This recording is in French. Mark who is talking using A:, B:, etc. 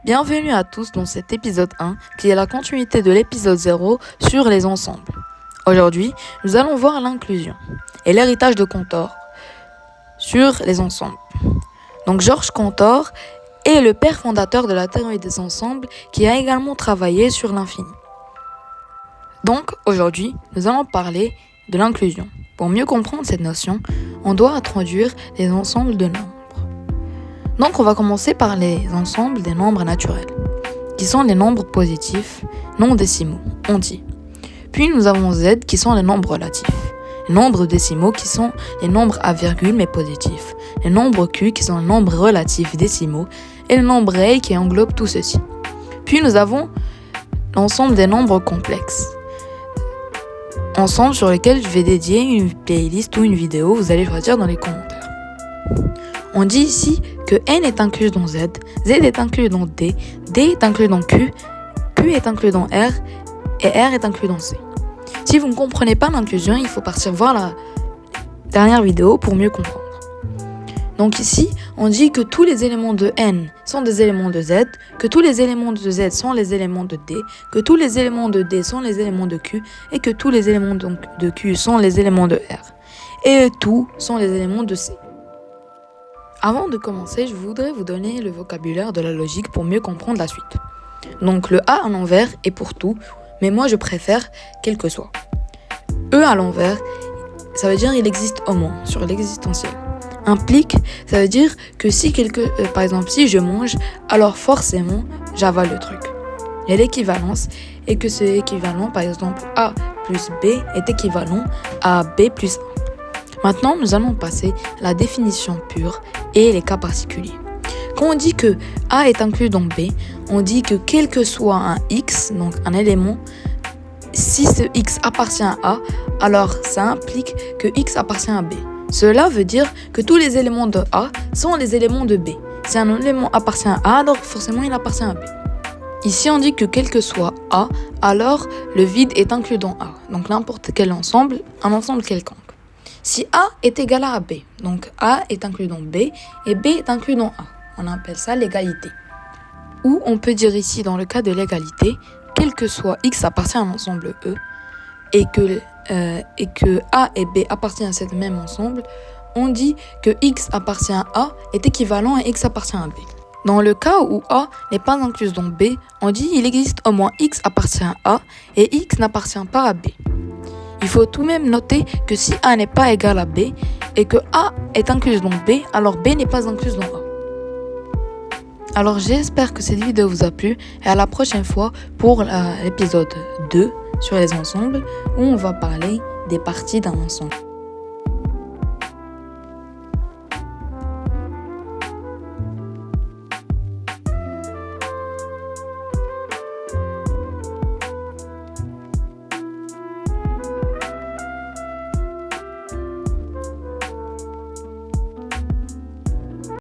A: Bienvenue à tous dans cet épisode 1 qui est la continuité de l'épisode 0 sur les ensembles. Aujourd'hui, nous allons voir l'inclusion et l'héritage de Cantor sur les ensembles. Donc Georges Cantor est le père fondateur de la théorie des ensembles qui a également travaillé sur l'infini. Donc aujourd'hui, nous allons parler de l'inclusion. Pour mieux comprendre cette notion, on doit introduire les ensembles de nombres. Donc on va commencer par les ensembles des nombres naturels, qui sont les nombres positifs, non décimaux, on dit. Puis nous avons Z qui sont les nombres relatifs, les nombres décimaux qui sont les nombres à virgule mais positifs, les nombres Q qui sont les nombres relatifs décimaux et le nombre A qui englobe tout ceci. Puis nous avons l'ensemble des nombres complexes, ensemble sur lequel je vais dédier une playlist ou une vidéo, vous allez choisir dans les commentaires. On dit ici que N est inclus dans Z, Z est inclus dans D, D est inclus dans Q, Q est inclus dans R et R est inclus dans C. Si vous ne comprenez pas l'inclusion, il faut partir voir la dernière vidéo pour mieux comprendre. Donc ici, on dit que tous les éléments de N sont des éléments de Z, que tous les éléments de Z sont les éléments de D, que tous les éléments de D sont les éléments de Q et que tous les éléments de Q sont les éléments de R. Et tous sont les éléments de C. Avant de commencer, je voudrais vous donner le vocabulaire de la logique pour mieux comprendre la suite. Donc le A à l'envers est pour tout, mais moi je préfère quel que soit. E à l'envers, ça veut dire il existe au moins, sur l'existentiel. Implique, ça veut dire que si par exemple si je mange, alors forcément j'avale le truc. Il y a l'équivalence et que ce équivalent, par exemple A plus B est équivalent à B plus A. Maintenant, nous allons passer à la définition pure et les cas particuliers. Quand on dit que A est inclus dans B, on dit que quel que soit un X, donc un élément, si ce X appartient à A, alors ça implique que X appartient à B. Cela veut dire que tous les éléments de A sont les éléments de B. Si un élément appartient à A, alors forcément il appartient à B. Ici, on dit que quel que soit A, alors le vide est inclus dans A. Donc n'importe quel ensemble, un ensemble quelconque. Si A est égal à B, donc A est inclus dans B et B est inclus dans A. On appelle ça l'égalité. Ou on peut dire ici, dans le cas de l'égalité, quel que soit X appartient à un ensemble E et que A et B appartiennent à ce même ensemble, on dit que X appartient à A est équivalent à X appartient à B. Dans le cas où A n'est pas inclus dans B, on dit qu'il existe au moins X appartient à A et X n'appartient pas à B. Il faut tout de même noter que si A n'est pas égal à B et que A est inclus dans B, alors B n'est pas inclus dans A. Alors j'espère que cette vidéo vous a plu et à la prochaine fois pour l'épisode 2 sur les ensembles où on va parler des parties d'un ensemble.